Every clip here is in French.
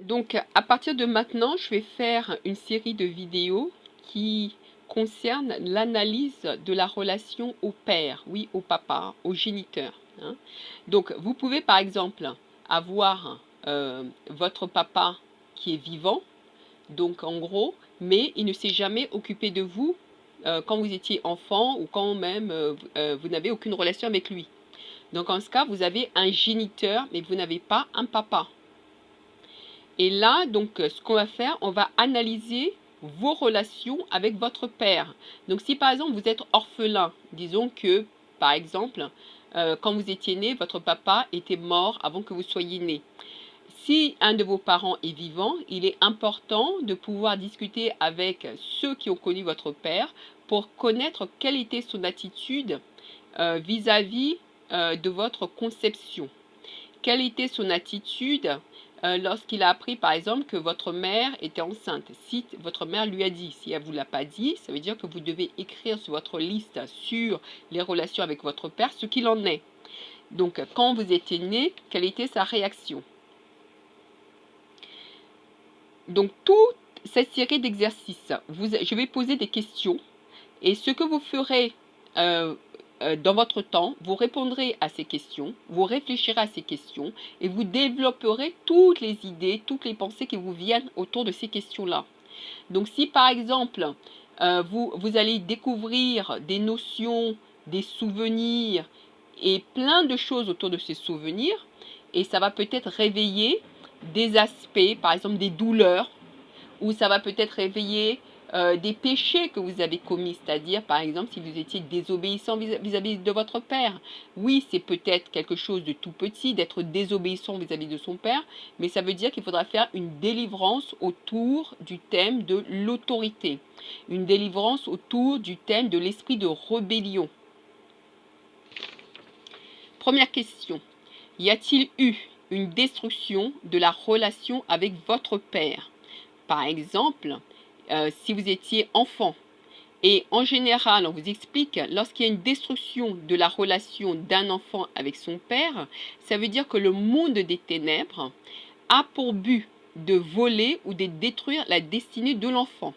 Donc, à partir de maintenant, je vais faire une série de vidéos qui concernent l'analyse de la relation au père, oui, au papa, au géniteur, hein. Donc, vous pouvez par exemple avoir votre papa qui est vivant, donc en gros, mais il ne s'est jamais occupé de vous quand vous étiez enfant ou quand même vous n'avez aucune relation avec lui. Donc, en ce cas, vous avez un géniteur, mais vous n'avez pas un papa. Et là, donc, ce qu'on va faire, on va analyser vos relations avec votre père. Donc, si par exemple vous êtes orphelin, disons que, par exemple, quand vous étiez né, votre papa était mort avant que vous soyez né. Si un de vos parents est vivant, il est important de pouvoir discuter avec ceux qui ont connu votre père pour connaître quelle était son attitude vis-à-vis de votre conception. Quelle était son attitude lorsqu'il a appris, par exemple, que votre mère était enceinte? Si votre mère lui a dit, si elle ne vous l'a pas dit, ça veut dire que vous devez écrire sur votre liste sur les relations avec votre père ce qu'il en est. Donc, quand vous étiez né, quelle était sa réaction? Donc, toute cette série d'exercices, je vais poser des questions et ce que vous ferez dans votre temps, vous répondrez à ces questions, vous réfléchirez à ces questions et vous développerez toutes les idées, toutes les pensées qui vous viennent autour de ces questions-là. Donc si par exemple, vous allez découvrir des notions, des souvenirs et plein de choses autour de ces souvenirs, et ça va peut-être réveiller des aspects, par exemple des douleurs, ou ça va peut-être réveiller des péchés que vous avez commis, c'est-à-dire par exemple si vous étiez désobéissant vis-à-vis de votre père. Oui, c'est peut-être quelque chose de tout petit d'être désobéissant vis-à-vis de son père, mais ça veut dire qu'il faudra faire une délivrance autour du thème de l'autorité, une délivrance autour du thème de l'esprit de rébellion. Première question, y a-t-il eu une destruction de la relation avec votre père? Par exemple, si vous étiez enfant. Et en général, on vous explique, lorsqu'il y a une destruction de la relation d'un enfant avec son père, ça veut dire que le monde des ténèbres a pour but de voler ou de détruire la destinée de l'enfant.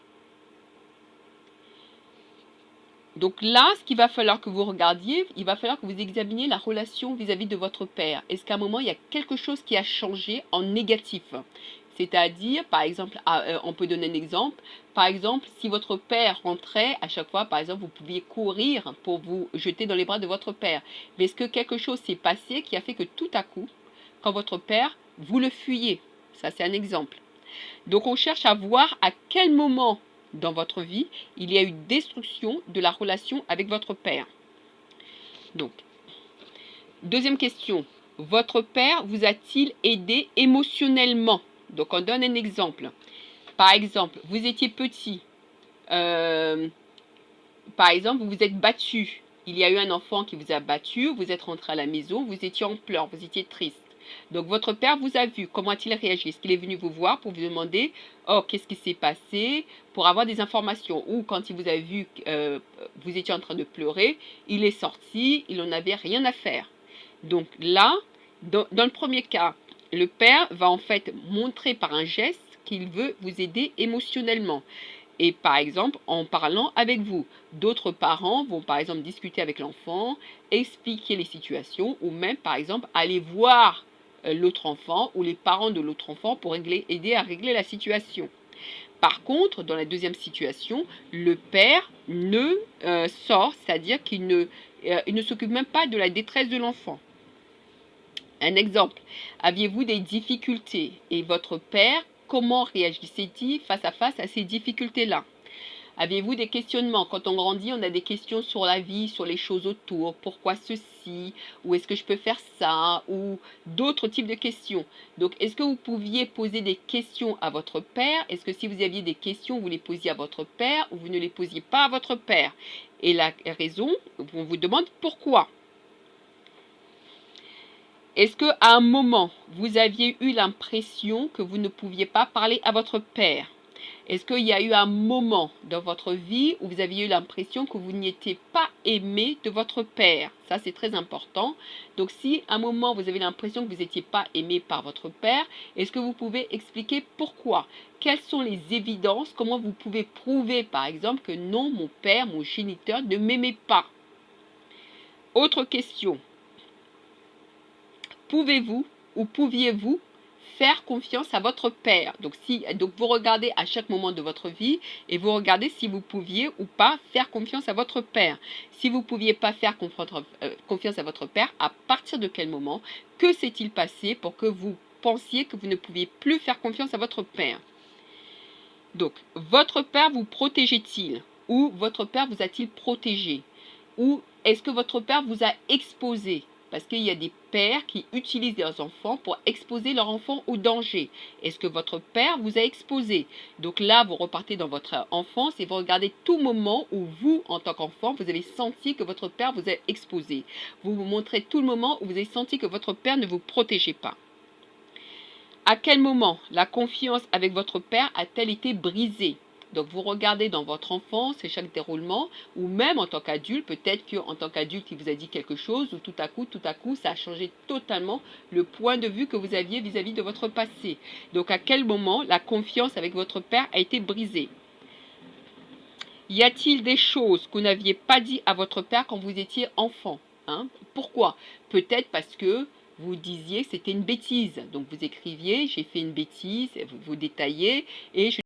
Donc là, ce qu'il va falloir que vous regardiez, il va falloir que vous examiniez la relation vis-à-vis de votre père. Est-ce qu'à un moment, il y a quelque chose qui a changé en négatif? C'est-à-dire, par exemple, on peut donner un exemple. Par exemple, si votre père rentrait, à chaque fois, par exemple, vous pouviez courir pour vous jeter dans les bras de votre père. Mais est-ce que quelque chose s'est passé qui a fait que tout à coup, quand votre père, vous le fuyez? Ça, c'est un exemple. Donc, on cherche à voir à quel moment dans votre vie, il y a eu destruction de la relation avec votre père. Donc, deuxième question. Votre père vous a-t-il aidé émotionnellement? Donc, on donne un exemple. Par exemple, vous étiez petit. Par exemple, vous vous êtes battu. Il y a eu un enfant qui vous a battu. Vous êtes rentré à la maison. Vous étiez en pleurs. Vous étiez triste. Donc, votre père vous a vu. Comment a-t-il réagi? Est-ce qu'il est venu vous voir pour vous demander « Oh, qu'est-ce qui s'est passé ?» pour avoir des informations. Ou quand il vous a vu, vous étiez en train de pleurer, il est sorti, il n'en avait rien à faire. Donc là, dans le premier cas, le père va en fait montrer par un geste qu'il veut vous aider émotionnellement. Et par exemple, en parlant avec vous, d'autres parents vont par exemple discuter avec l'enfant, expliquer les situations ou même par exemple aller voir l'autre enfant ou les parents de l'autre enfant pour aider à régler la situation. Par contre, dans la deuxième situation, le père ne sort, c'est-à-dire qu'il ne s'occupe même pas de la détresse de l'enfant. Un exemple, aviez-vous des difficultés et votre père, comment réagissait-il face à ces difficultés-là? Avez-vous des questionnements? Quand on grandit, on a des questions sur la vie, sur les choses autour. Pourquoi ceci? Ou est-ce que je peux faire ça? Ou d'autres types de questions. Donc, est-ce que vous pouviez poser des questions à votre père? Est-ce que si vous aviez des questions, vous les posiez à votre père ou vous ne les posiez pas à votre père? Et la raison, on vous demande pourquoi. Est-ce qu'à un moment, vous aviez eu l'impression que vous ne pouviez pas parler à votre père? Est-ce qu'il y a eu un moment dans votre vie où vous aviez eu l'impression que vous n'étiez pas aimé de votre père? Ça, c'est très important. Donc, si à un moment vous avez l'impression que vous n'étiez pas aimé par votre père, est-ce que vous pouvez expliquer pourquoi? Quelles sont les évidences? Comment vous pouvez prouver, par exemple, que non, mon père, mon géniteur ne m'aimait pas? Autre question. Pouvez-vous ou pouviez-vous faire confiance à votre père? Donc vous regardez à chaque moment de votre vie et vous regardez si vous pouviez ou pas faire confiance à votre père. Si vous ne pouviez pas faire confiance à votre père, à partir de quel moment? Que s'est-il passé pour que vous pensiez que vous ne pouviez plus faire confiance à votre père? Donc, votre père vous protégeait-il? Ou votre père vous a-t-il protégé? Ou est-ce que votre père vous a exposé? Parce qu'il y a des pères qui utilisent leurs enfants pour exposer leur enfant au danger. Est-ce que votre père vous a exposé? Donc là, vous repartez dans votre enfance et vous regardez tout moment où vous, en tant qu'enfant, vous avez senti que votre père vous a exposé. Vous vous montrez tout le moment où vous avez senti que votre père ne vous protégeait pas. À quel moment la confiance avec votre père a-t-elle été brisée? Donc vous regardez dans votre enfance et chaque déroulement, ou même en tant qu'adulte, peut-être qu'en tant qu'adulte il vous a dit quelque chose, ou tout à coup, ça a changé totalement le point de vue que vous aviez vis-à-vis de votre passé. Donc à quel moment la confiance avec votre père a été brisée? Y a-t-il des choses que vous n'aviez pas dit à votre père quand vous étiez enfant? Pourquoi? Peut-être parce que vous disiez que c'était une bêtise. Donc vous écriviez, j'ai fait une bêtise, vous détaillez, et je